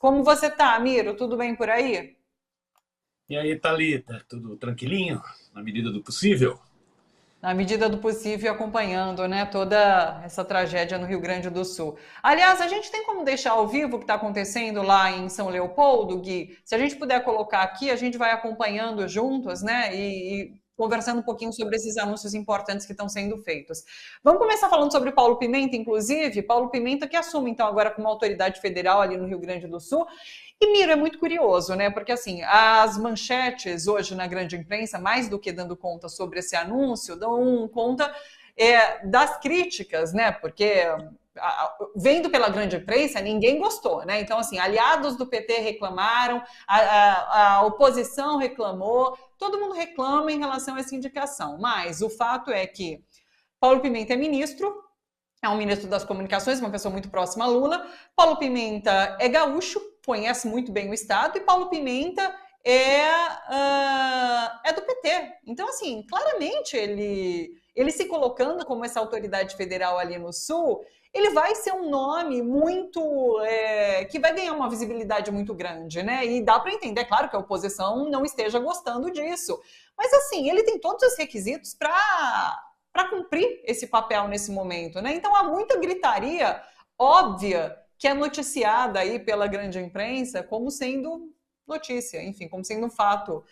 Como você tá, Miro? Tudo bem por aí? E aí, Thalita, tudo tranquilinho, na medida do possível? Na medida do possível, acompanhando, né, toda essa tragédia no Rio Grande do Sul. Aliás, a gente tem como deixar ao vivo o que está acontecendo lá em São Leopoldo, Gui? Se a gente puder colocar aqui, a gente vai acompanhando juntos, né, e conversando um pouquinho sobre esses anúncios importantes que estão sendo feitos. Vamos começar falando sobre Paulo Pimenta, inclusive. Paulo Pimenta que assume, então, agora como autoridade federal ali no Rio Grande do Sul. E Miro, é muito curioso, né? Porque assim, as manchetes hoje na grande imprensa, mais do que dando conta sobre esse anúncio, dão conta das críticas, né? Porque vendo pela grande imprensa, ninguém gostou, né? Então, assim, aliados do PT reclamaram, a oposição reclamou, todo mundo reclama em relação a essa indicação. Mas o fato é que Paulo Pimenta é ministro, é um ministro das comunicações, uma pessoa muito próxima a Lula. Paulo Pimenta é gaúcho, conhece muito bem o Estado, e Paulo Pimenta é do PT. Então, assim, claramente ele se colocando como essa autoridade federal ali no Sul, ele vai ser um nome muito que vai ganhar uma visibilidade muito grande, né? E dá para entender, claro, que a oposição não esteja gostando disso. Mas assim, ele tem todos os requisitos para cumprir esse papel nesse momento, né? Então há muita gritaria óbvia que é noticiada aí pela grande imprensa como sendo notícia, enfim, como sendo um fato.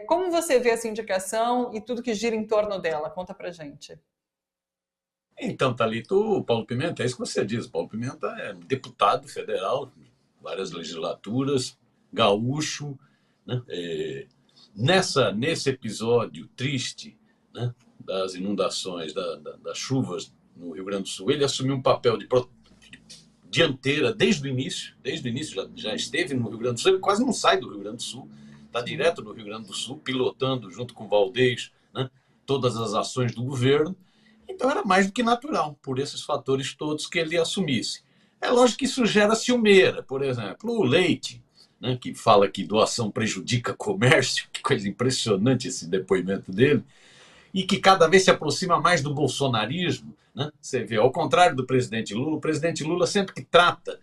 Como você vê essa indicação e tudo que gira em torno dela? Conta pra gente. Então, Thalita, o Paulo Pimenta, é isso que você diz, o Paulo Pimenta é deputado federal, várias legislaturas, gaúcho, né? Nesse episódio triste, né, das inundações, das chuvas no Rio Grande do Sul, ele assumiu um papel de dianteira desde o início já esteve no Rio Grande do Sul, ele quase não sai do Rio Grande do Sul, está direto no Rio Grande do Sul, pilotando junto com o Valdez, né, todas as ações do governo. Então era mais do que natural, por esses fatores todos, que ele assumisse. É lógico que isso gera ciumeira, por exemplo, o Leite, né, que fala que doação prejudica comércio, que coisa impressionante esse depoimento dele, e que cada vez se aproxima mais do bolsonarismo. Né? Você vê, ao contrário do presidente Lula, o presidente Lula sempre que trata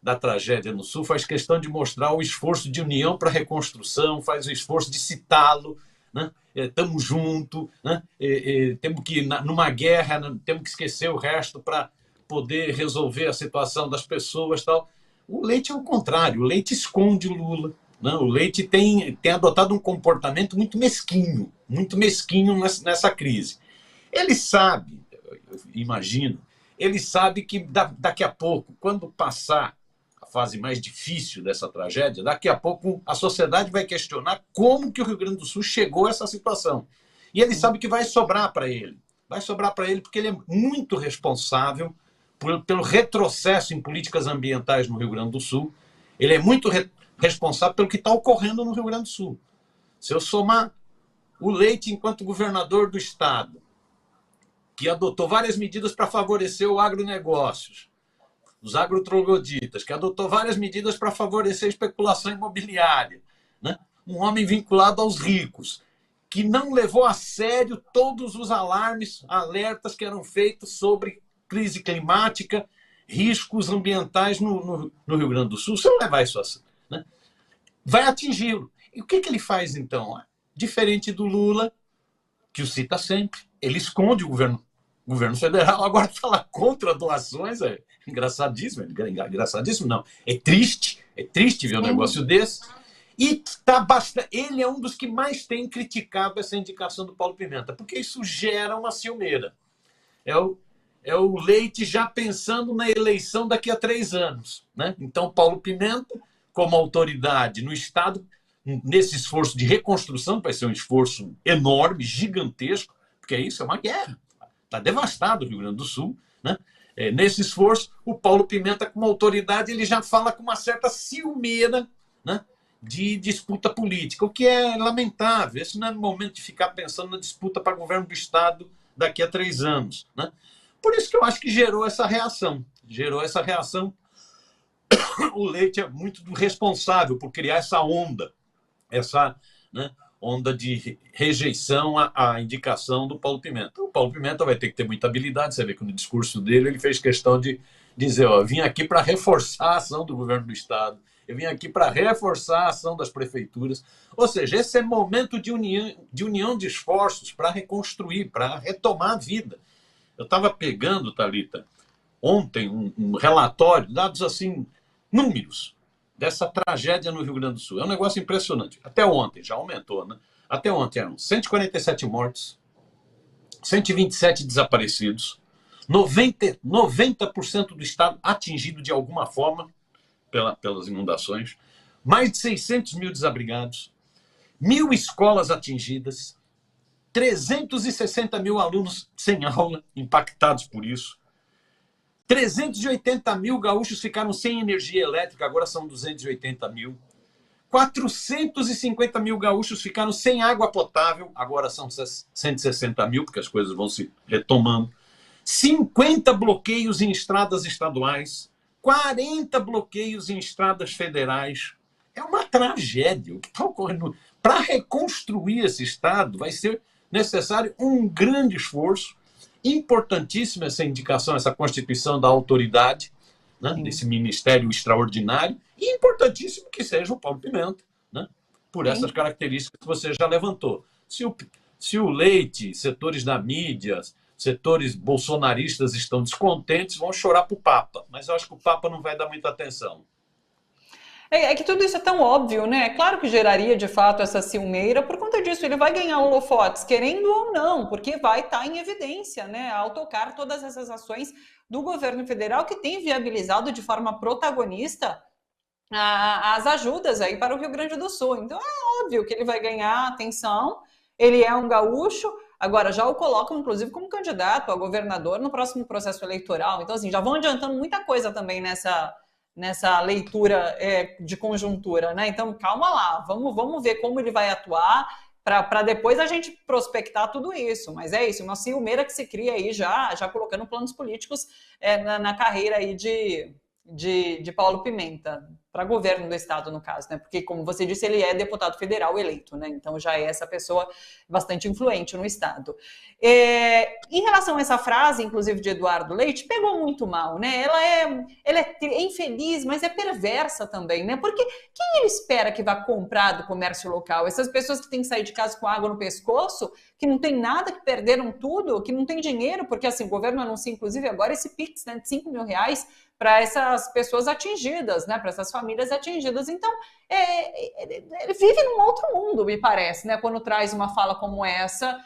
da tragédia no Sul faz questão de mostrar o esforço de união para a reconstrução, faz o esforço de citá-lo, né? Estamos juntos, né? Temos que, numa guerra, temos que esquecer o resto para poder resolver a situação das pessoas. Tal. O Leite é o contrário, o Leite esconde o Lula. Né? O Leite tem adotado um comportamento muito mesquinho nessa crise. Ele sabe, imagino, ele sabe que daqui a pouco, quando passar a fase mais difícil dessa tragédia, daqui a pouco a sociedade vai questionar como que o Rio Grande do Sul chegou a essa situação. E ele sabe que vai sobrar para ele. Vai sobrar para ele porque ele é muito responsável pelo retrocesso em políticas ambientais no Rio Grande do Sul. Ele é muito responsável pelo que está ocorrendo no Rio Grande do Sul. Se eu somar o Leite enquanto governador do estado, que adotou várias medidas para favorecer o agronegócios, os agrotrogloditas, que adotou várias medidas para favorecer a especulação imobiliária, né? Um homem vinculado aos ricos, que não levou a sério todos os alertas que eram feitos sobre crise climática, riscos ambientais no Rio Grande do Sul. Se eu levar isso assim, né, vai atingi-lo. E o que ele faz, então? Diferente do Lula, que o cita sempre, ele esconde o governo federal. Agora, falar contra doações é engraçadíssimo. Engraçadíssimo, não. É triste ver um negócio Sim. desse. E ele é um dos que mais tem criticado essa indicação do Paulo Pimenta, porque isso gera uma ciumeira. É o, é o Leite já pensando na eleição daqui a 3 anos. Né? Então, Paulo Pimenta, como autoridade no Estado, nesse esforço de reconstrução, vai ser um esforço enorme, gigantesco, porque isso é uma guerra. Está devastado o Rio Grande do Sul. Né? Nesse esforço, o Paulo Pimenta, como autoridade, ele já fala com uma certa ciumeira, né, de disputa política, o que é lamentável. Esse não é o momento de ficar pensando na disputa para governo do Estado daqui a 3 anos. Né? Por isso que eu acho que gerou essa reação. Gerou essa reação. O Leite é muito responsável por criar essa, né, onda de rejeição à indicação do Paulo Pimenta. O Paulo Pimenta vai ter que ter muita habilidade. Você vê que no discurso dele ele fez questão de dizer: ó, vim aqui para reforçar a ação do governo do Estado, eu vim aqui para reforçar a ação das prefeituras. Ou seja, esse é momento de união de esforços para reconstruir, para retomar a vida. Eu estava pegando, Thalita, ontem um relatório, dados assim, números, dessa tragédia no Rio Grande do Sul. É um negócio impressionante. Até ontem, já aumentou, né? Até ontem eram 147 mortes, 127 desaparecidos, 90% do estado atingido de alguma forma pelas inundações, mais de 600 mil desabrigados, 1.000 escolas atingidas, 360 mil alunos sem aula, impactados por isso, 380 mil gaúchos ficaram sem energia elétrica, agora são 280 mil, 450 mil gaúchos ficaram sem água potável, agora são 160 mil, porque as coisas vão se retomando, 50 bloqueios em estradas estaduais, 40 bloqueios em estradas federais. É uma tragédia o que está ocorrendo. Para reconstruir esse estado vai ser necessário um grande esforço, importantíssima essa indicação, essa constituição da autoridade, né, desse ministério extraordinário, e importantíssimo que seja o Paulo Pimenta, né, por essas características que você já levantou. Se o Leite, setores da mídia, setores bolsonaristas estão descontentes, vão chorar para o Papa, mas eu acho que o Papa não vai dar muita atenção. É que tudo isso é tão óbvio, né? Claro que geraria, de fato, essa ciumeira. Por conta disso, ele vai ganhar holofotes, querendo ou não, porque vai estar em evidência, né? Ao tocar todas essas ações do governo federal, que tem viabilizado de forma protagonista as ajudas aí para o Rio Grande do Sul. Então, é óbvio que ele vai ganhar atenção. Ele é um gaúcho. Agora, já o colocam, inclusive, como candidato a governador no próximo processo eleitoral. Então, assim, já vão adiantando muita coisa também nessa leitura de conjuntura, né? Então, calma lá, vamos ver como ele vai atuar para depois a gente prospectar tudo isso. Mas é isso, uma ciumeira que se cria aí já colocando planos políticos na carreira aí de Paulo Pimenta, para governo do estado, no caso, né? Porque, como você disse, ele é deputado federal eleito, né? Então já é essa pessoa bastante influente no estado. Em relação a essa frase, inclusive, de Eduardo Leite, pegou muito mal, né? Ela é infeliz, mas é perversa também, né? Porque quem ele espera que vá comprar do comércio local? Essas pessoas que têm que sair de casa com água no pescoço, que não tem nada, que perderam tudo, que não tem dinheiro, porque assim, o governo anuncia, inclusive, agora esse Pix, né, de 5 mil reais para essas pessoas atingidas, né, para essas famílias atingidas. Então, ele vive num outro mundo, me parece, né, quando traz uma fala como essa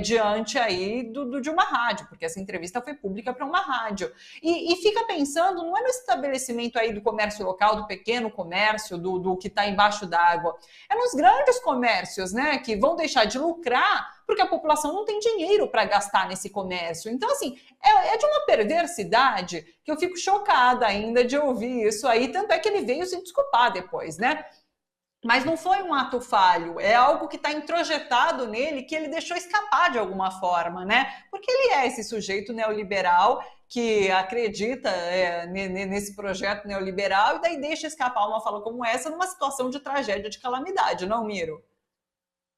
diante aí de uma rádio, porque essa entrevista foi pública para uma rádio. E fica pensando, não é no estabelecimento aí do comércio local, do pequeno comércio, do que está embaixo d'água, é nos grandes comércios, né, que vão deixar de lucrar porque a população não tem dinheiro para gastar nesse comércio. Então, assim, é de uma perversidade que eu fico chocada ainda de ouvir isso aí, tanto é que ele veio se desculpar depois, né? Mas não foi um ato falho, é algo que está introjetado nele, que ele deixou escapar de alguma forma, né? Porque ele é esse sujeito neoliberal que acredita nesse projeto neoliberal e daí deixa escapar uma fala como essa numa situação de tragédia, de calamidade, não, Miro?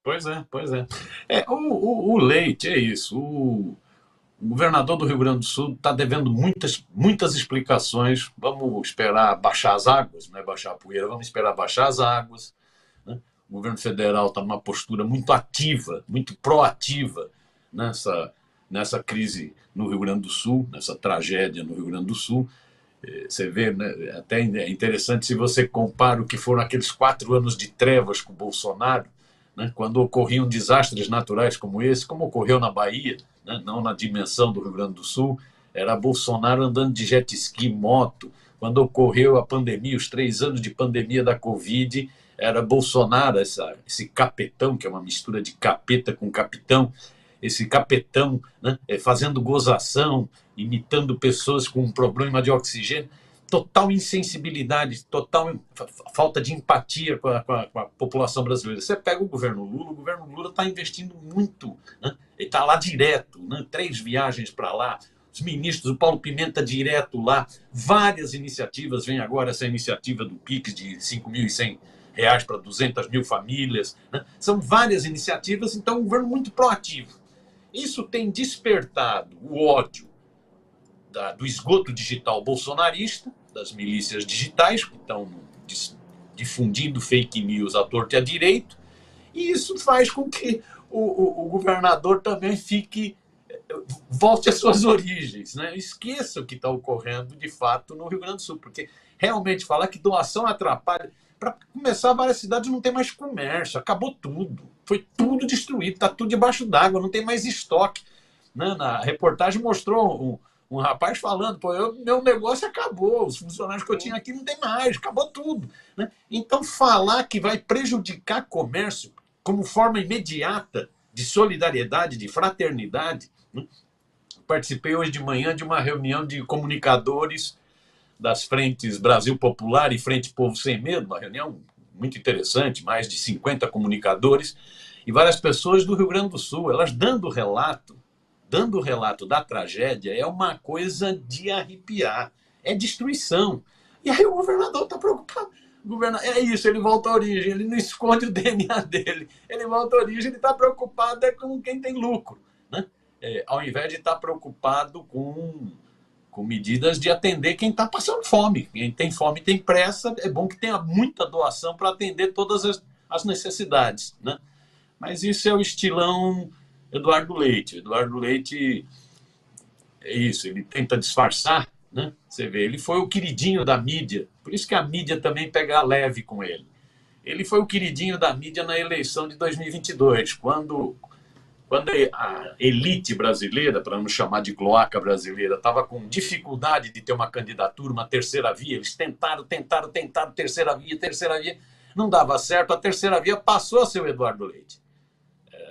Pois é, pois é. O Leite, é isso. O governador do Rio Grande do Sul está devendo muitas explicações. Vamos esperar baixar as águas, não é baixar a poeira, vamos esperar baixar as águas. Né? O governo federal está numa postura muito ativa, muito proativa nessa crise no Rio Grande do Sul, nessa tragédia no Rio Grande do Sul. Você vê, né, até é interessante se você compara o que foram aqueles 4 anos de trevas com o Bolsonaro, né, quando ocorriam desastres naturais como esse, como ocorreu na Bahia, né, não na dimensão do Rio Grande do Sul, era Bolsonaro andando de jet ski, moto. Quando ocorreu a pandemia, os 3 anos de pandemia da Covid, era Bolsonaro, esse capetão, que é uma mistura de capeta com capitão, esse capetão, né, fazendo gozação, imitando pessoas com um problema de oxigênio. Total insensibilidade, total falta de empatia com a população brasileira. Você pega o governo Lula está investindo muito, né? Ele está lá direto, né? 3 viagens para lá, os ministros, o Paulo Pimenta direto lá, várias iniciativas, vem agora essa iniciativa do Pix de R$5.100 para 200 mil famílias, né? São várias iniciativas, então um governo muito proativo. Isso tem despertado o ódio do esgoto digital bolsonarista, das milícias digitais, que estão difundindo fake news à torta e à direito, e isso faz com que o governador também volte às suas origens, né? Esqueça o que está ocorrendo de fato no Rio Grande do Sul, porque realmente falar que doação atrapalha, para começar, várias cidades não tem mais comércio, acabou tudo, foi tudo destruído, está tudo debaixo d'água, não tem mais estoque, né? Na reportagem mostrou um rapaz falando, pô, meu negócio acabou, os funcionários que eu tinha aqui não tem mais, acabou tudo, né? Então falar que vai prejudicar comércio como forma imediata de solidariedade, de fraternidade, né? Participei hoje de manhã de uma reunião de comunicadores das frentes Brasil Popular e Frente Povo Sem Medo, uma reunião muito interessante, mais de 50 comunicadores e várias pessoas do Rio Grande do Sul, elas dando relato da tragédia, é uma coisa de arrepiar, é destruição. E aí o governador está preocupado. É isso, ele volta à origem, ele não esconde o DNA dele, ele volta à origem, ele está preocupado com quem tem lucro, né? Ao invés de estar preocupado com medidas de atender quem está passando fome. Quem tem fome tem pressa, é bom que tenha muita doação para atender todas as necessidades, né? Mas isso é o estilão Eduardo Leite. Eduardo Leite é isso, ele tenta disfarçar, né? Você vê, ele foi o queridinho da mídia, por isso que a mídia também pega leve com ele. Ele foi o queridinho da mídia na eleição de 2022, quando a elite brasileira, para não chamar de cloaca brasileira, estava com dificuldade de ter uma candidatura, uma terceira via, eles tentaram, terceira via, não dava certo, a terceira via passou a ser o Eduardo Leite.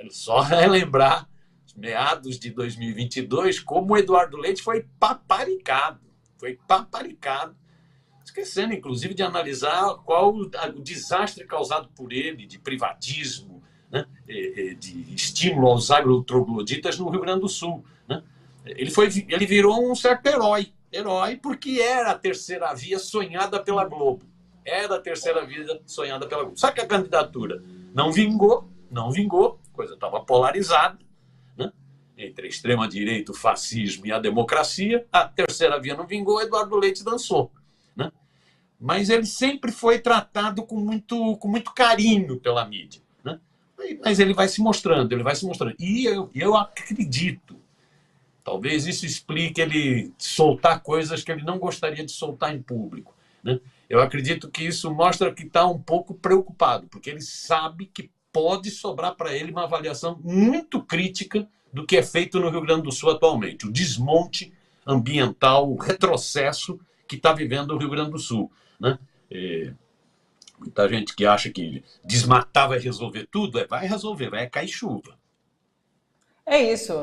Só relembrar, meados de 2022, como o Eduardo Leite foi paparicado, esquecendo, inclusive, de analisar qual o desastre causado por ele, de privatismo, né? De estímulo aos agrotrogloditas no Rio Grande do Sul, né? Ele virou um certo herói porque era a terceira via sonhada pela Globo. Só que a candidatura não vingou, a coisa estava polarizada, né? Entre a extrema-direita, o fascismo e a democracia, a terceira via não vingou, Eduardo Leite dançou, né? Mas ele sempre foi tratado com muito carinho pela mídia, né? Mas ele vai se mostrando. E eu acredito, talvez isso explique ele soltar coisas que ele não gostaria de soltar em público, né? Eu acredito que isso mostra que está um pouco preocupado, porque ele sabe que pode sobrar para ele uma avaliação muito crítica do que é feito no Rio Grande do Sul atualmente, o desmonte ambiental, o retrocesso que está vivendo o Rio Grande do Sul, né? Muita gente que acha que desmatar vai resolver tudo, vai resolver, vai cair chuva. É isso,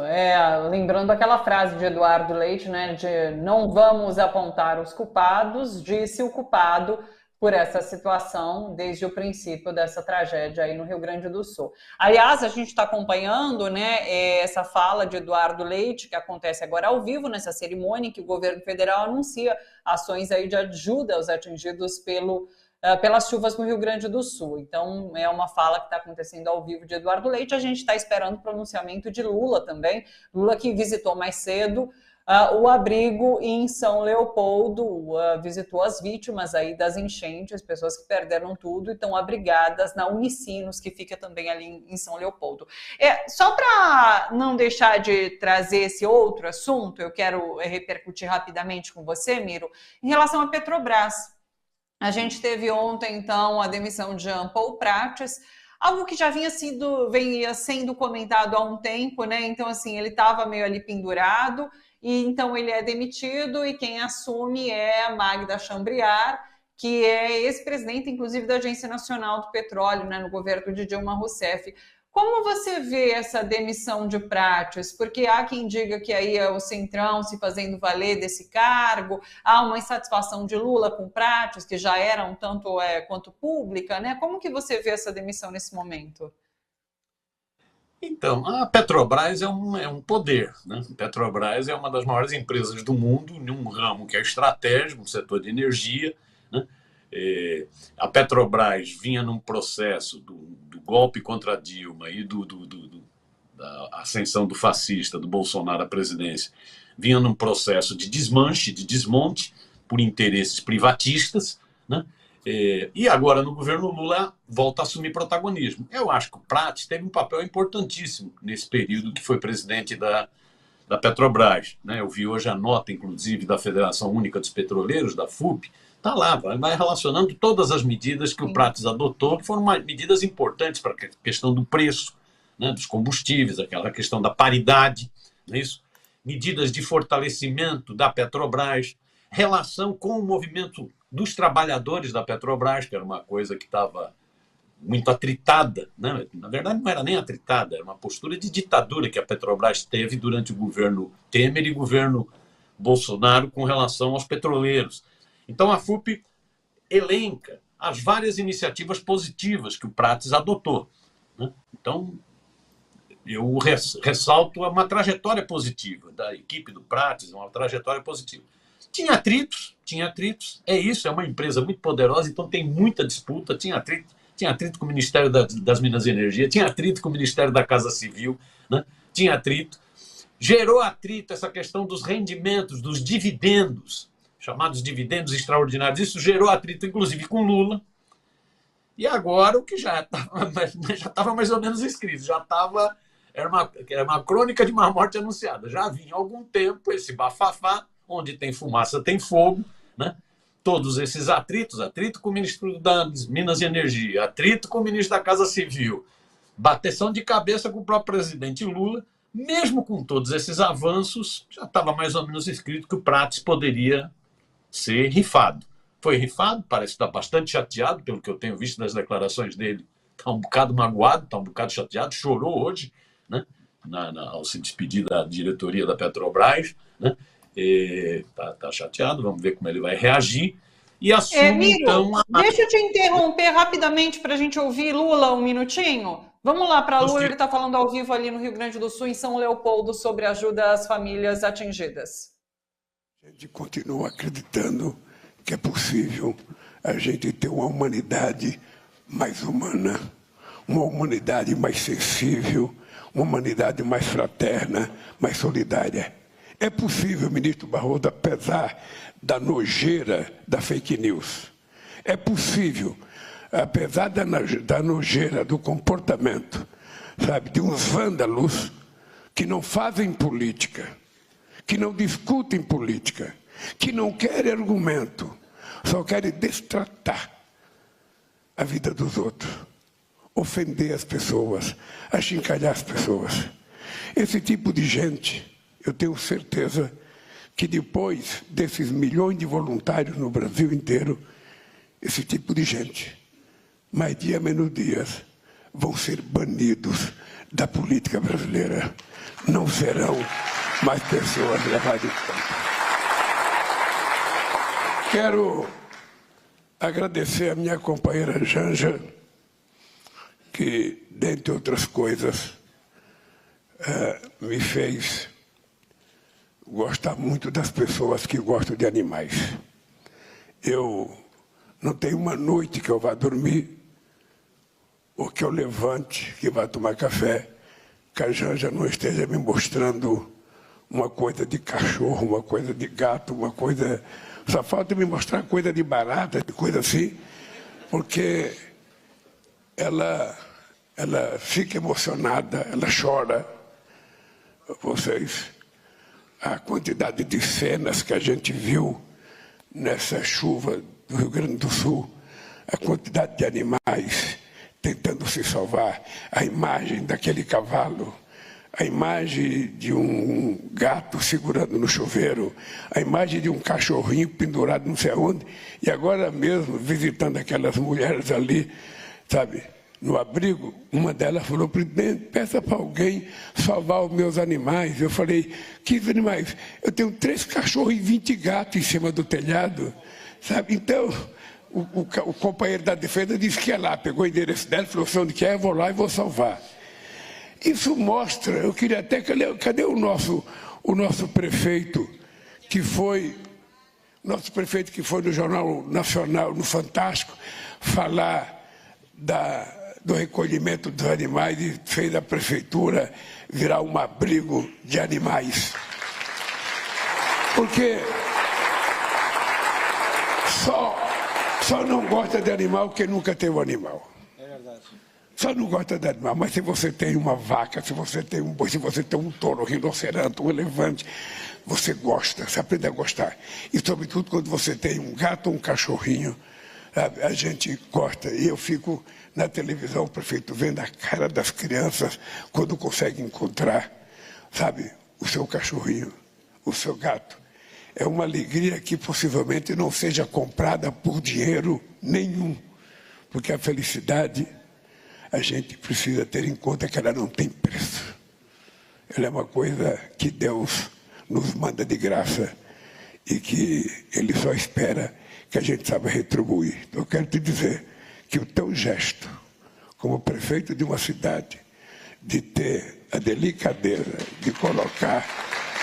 lembrando aquela frase de Eduardo Leite, né, de não vamos apontar os culpados, disse o culpado por essa situação desde o princípio dessa tragédia aí no Rio Grande do Sul. Aliás, a gente está acompanhando, né, essa fala de Eduardo Leite, que acontece agora ao vivo nessa cerimônia em que o governo federal anuncia ações aí de ajuda aos atingidos pelas chuvas no Rio Grande do Sul. Então, é uma fala que está acontecendo ao vivo de Eduardo Leite. A gente está esperando o pronunciamento de Lula também. Lula que visitou mais cedo o abrigo em São Leopoldo, visitou as vítimas aí das enchentes, pessoas que perderam tudo e estão abrigadas na Unicinos, que fica também ali em São Leopoldo. Só para não deixar de trazer esse outro assunto, eu quero repercutir rapidamente com você, Miro, em relação à Petrobras. A gente teve ontem, então, a demissão de Jean Paul Prates, algo que já vinha sendo comentado há um tempo, né? Então, assim, ele estava meio ali pendurado, e então ele é demitido, e quem assume é a Magda Chambriard, que é ex-presidente, inclusive, da Agência Nacional do Petróleo, né, no governo de Dilma Rousseff. Como você vê essa demissão de Prates? Porque há quem diga que aí é o Centrão se fazendo valer desse cargo, há uma insatisfação de Lula com Prates, que já era um tanto quanto pública, né? Como que você vê essa demissão nesse momento? Então, a Petrobras é um poder, né? A Petrobras é uma das maiores empresas do mundo, em um ramo que é estratégico, no setor de energia, né? A Petrobras vinha num processo do golpe contra Dilma e da ascensão do fascista, do Bolsonaro à presidência, vinha num processo de desmonte por interesses privatistas, né? E agora, no governo Lula, volta a assumir protagonismo. Eu acho que o Prats teve um papel importantíssimo nesse período que foi presidente da Petrobras. Né? Eu vi hoje a nota, inclusive, da Federação Única dos Petroleiros, da FUP, está lá, vai relacionando todas as medidas que o Prats adotou, que foram medidas importantes para a questão do preço, né, dos combustíveis, aquela questão da paridade, não é isso? Medidas de fortalecimento da Petrobras, relação com o movimento dos trabalhadores da Petrobras, que era uma coisa que estava muito atritada, né? Na verdade não era nem atritada, era uma postura de ditadura que a Petrobras teve durante o governo Temer e o governo Bolsonaro com relação aos petroleiros. Então a FUP elenca as várias iniciativas positivas que o Prats adotou, né? Então eu ressalto uma trajetória positiva da equipe do Prats, uma trajetória positiva. Tinha atritos, é isso, é uma empresa muito poderosa, então tem muita disputa, tinha atrito com o Ministério das Minas e Energia, tinha atrito com o Ministério da Casa Civil, né? Tinha atrito. Gerou atrito essa questão dos rendimentos, dos dividendos, chamados dividendos extraordinários. Isso gerou atrito, inclusive, com Lula. E agora o que já estava mais ou menos escrito, era uma crônica de uma morte anunciada. Já vinha há algum tempo esse bafafá, onde tem fumaça, tem fogo, né? Todos esses atrito com o ministro das Minas e Energia, atrito com o ministro da Casa Civil, bateção de cabeça com o próprio presidente Lula, mesmo com todos esses avanços, já estava mais ou menos escrito que o Prats poderia ser rifado. Foi rifado, parece estar bastante chateado, pelo que eu tenho visto nas declarações dele, está um bocado magoado, está um bocado chateado, chorou hoje, né? Ao se despedir da diretoria da Petrobras, né? Tá chateado, vamos ver como ele vai reagir. E assume, Miro, então... deixa eu te interromper rapidamente para a gente ouvir Lula um minutinho. Vamos lá para Lula, ele está falando ao vivo ali no Rio Grande do Sul, em São Leopoldo, sobre ajuda às famílias atingidas. A gente continua acreditando que é possível a gente ter uma humanidade mais humana, uma humanidade mais sensível, uma humanidade mais fraterna, mais solidária. É possível, ministro Barroso, apesar da nojeira da fake news. É possível, apesar da nojeira do comportamento, sabe, de uns vândalos que não fazem política, que não discutem política, que não querem argumento, só querem destratar a vida dos outros, ofender as pessoas, achincalhar as pessoas. Esse tipo de gente, eu tenho certeza que depois desses milhões de voluntários no Brasil inteiro, esse tipo de gente, mais dia menos dias, vão ser banidos da política brasileira. Não serão mais pessoas levadas em conta. Quero agradecer a minha companheira Janja, que, dentre outras coisas, me fez gostar muito das pessoas que gostam de animais. Eu não tenho uma noite que eu vá dormir, ou que eu levante, que vá tomar café, que a Janja não esteja me mostrando uma coisa de cachorro, uma coisa de gato, uma coisa... Só falta me mostrar coisa de barata, de coisa assim, porque ela fica emocionada, ela chora. Vocês, a quantidade de cenas que a gente viu nessa chuva do Rio Grande do Sul, a quantidade de animais tentando se salvar, a imagem daquele cavalo, a imagem de um gato segurando no chuveiro, a imagem de um cachorrinho pendurado não sei aonde, e agora mesmo, visitando aquelas mulheres ali, sabe, no abrigo, uma delas falou, presidente, peça para alguém salvar os meus animais. Eu falei, que animais? Eu tenho 3 cachorros e 20 gatos em cima do telhado, sabe? Então, o companheiro da defesa disse que ia lá, pegou o endereço dela, falou, onde quer, eu vou lá e vou salvar. Isso mostra, eu queria até, cadê o nosso prefeito, que foi no Jornal Nacional, no Fantástico, falar do recolhimento dos animais e fez a prefeitura virar um abrigo de animais. Porque Só não gosta de animal quem nunca teve um animal. É verdade. Só não gosta de animal, mas se você tem uma vaca, se você tem um boi, se você tem um touro, um rinoceronte, um elefante, você gosta, você aprende a gostar. E sobretudo quando você tem um gato ou um cachorrinho, sabe, a gente gosta. E eu fico na televisão, prefeito, vendo a cara das crianças quando consegue encontrar, sabe, o seu cachorrinho, o seu gato. É uma alegria que possivelmente não seja comprada por dinheiro nenhum, porque a felicidade, a gente precisa ter em conta que ela não tem preço. Ela é uma coisa que Deus nos manda de graça e que Ele só espera que a gente saiba retribuir. Então, eu quero te dizer que o teu gesto, como prefeito de uma cidade, de ter a delicadeza de colocar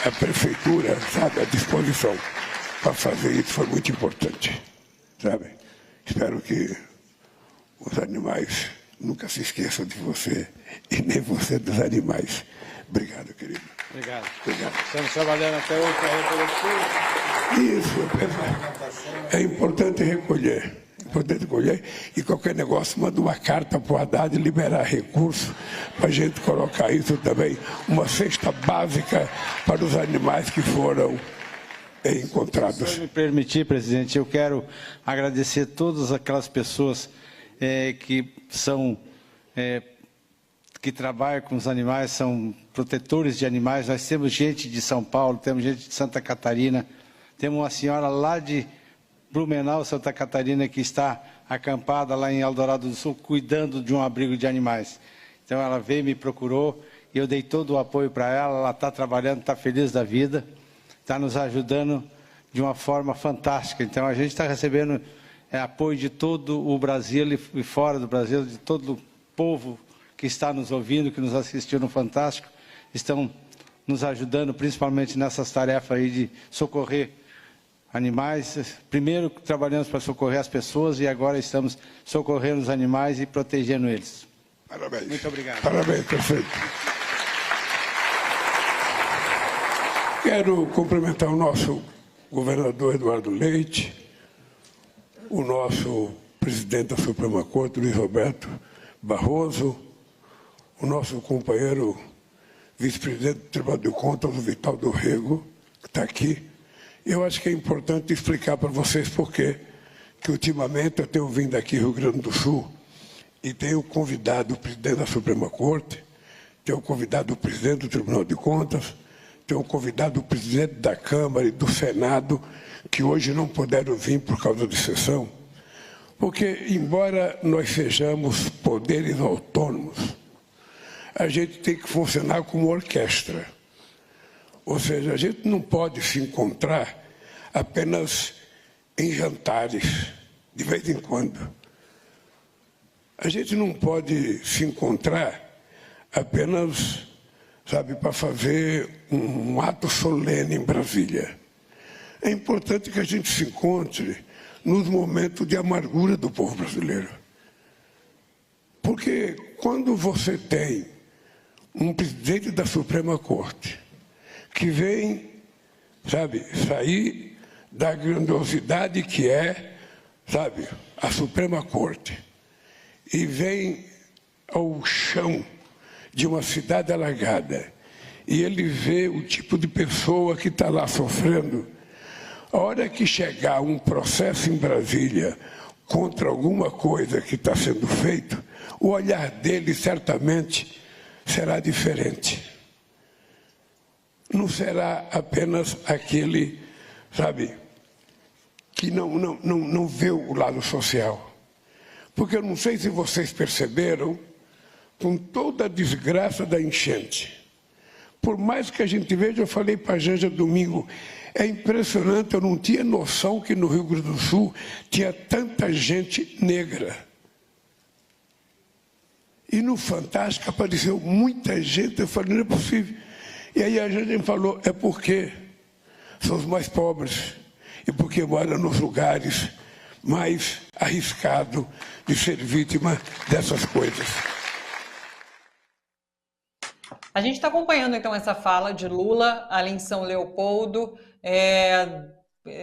a prefeitura, sabe, à disposição para fazer isso, foi muito importante, sabe? Espero que os animais nunca se esqueçam de você e nem você dos animais. Obrigado, querido. Obrigado. Obrigado. Estamos trabalhando até hoje para recolher tudo. Isso, é importante recolher. Importante recolher. E qualquer negócio, manda uma carta para o Haddad liberar recursos para a gente colocar isso também. Uma cesta básica para os animais que foram encontrados. Se me permitir, presidente, eu quero agradecer todas aquelas pessoas que são que trabalham com os animais, são protetores de animais. Nós temos gente de São Paulo, temos gente de Santa Catarina, temos uma senhora lá de Blumenau, Santa Catarina, que está acampada lá em Eldorado do Sul, cuidando de um abrigo de animais. Então ela veio, me procurou, e eu dei todo o apoio para ela está trabalhando, está feliz da vida, está nos ajudando de uma forma fantástica. Então a gente está recebendo apoio de todo o Brasil e fora do Brasil, de todo o povo que está nos ouvindo, que nos assistiu no Fantástico, estão nos ajudando principalmente nessas tarefas aí de socorrer animais. Primeiro trabalhamos para socorrer as pessoas e agora estamos socorrendo os animais e protegendo eles. Parabéns. Muito obrigado. Parabéns, prefeito. Quero cumprimentar o nosso governador Eduardo Leite, o nosso presidente da Suprema Corte, Luiz Roberto Barroso, o nosso companheiro vice-presidente do Tribunal de Contas, o Vital do Rego, que está aqui. Eu acho que é importante explicar para vocês por quê que ultimamente eu tenho vindo aqui Rio Grande do Sul e tenho convidado o presidente da Suprema Corte, tenho convidado o presidente do Tribunal de Contas, tenho convidado o presidente da Câmara e do Senado, que hoje não puderam vir por causa de sessão, porque, embora nós sejamos poderes autônomos, a gente tem que funcionar como orquestra. Ou seja, a gente não pode se encontrar apenas em jantares, de vez em quando. A gente não pode se encontrar apenas, sabe, para fazer um ato solene em Brasília. É importante que a gente se encontre nos momentos de amargura do povo brasileiro. Porque quando você tem um presidente da Suprema Corte que vem, sabe, sair da grandiosidade que é, sabe, a Suprema Corte, e vem ao chão de uma cidade alagada, e ele vê o tipo de pessoa que está lá sofrendo, a hora que chegar um processo em Brasília contra alguma coisa que está sendo feito, o olhar dele certamente será diferente. Não será apenas aquele, sabe, que não vê o lado social. Porque eu não sei se vocês perceberam, com toda a desgraça da enchente, por mais que a gente veja, eu falei para a Janja domingo, é impressionante, eu não tinha noção que no Rio Grande do Sul tinha tanta gente negra. E no Fantástico apareceu muita gente, eu falei, não é possível. E aí a gente falou, é porque são os mais pobres e porque moram nos lugares mais arriscados de ser vítima dessas coisas. A gente está acompanhando, então, essa fala de Lula ali em São Leopoldo.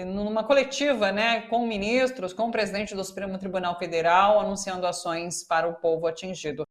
numa coletiva, né, com ministros, com o presidente do Supremo Tribunal Federal, anunciando ações para o povo atingido.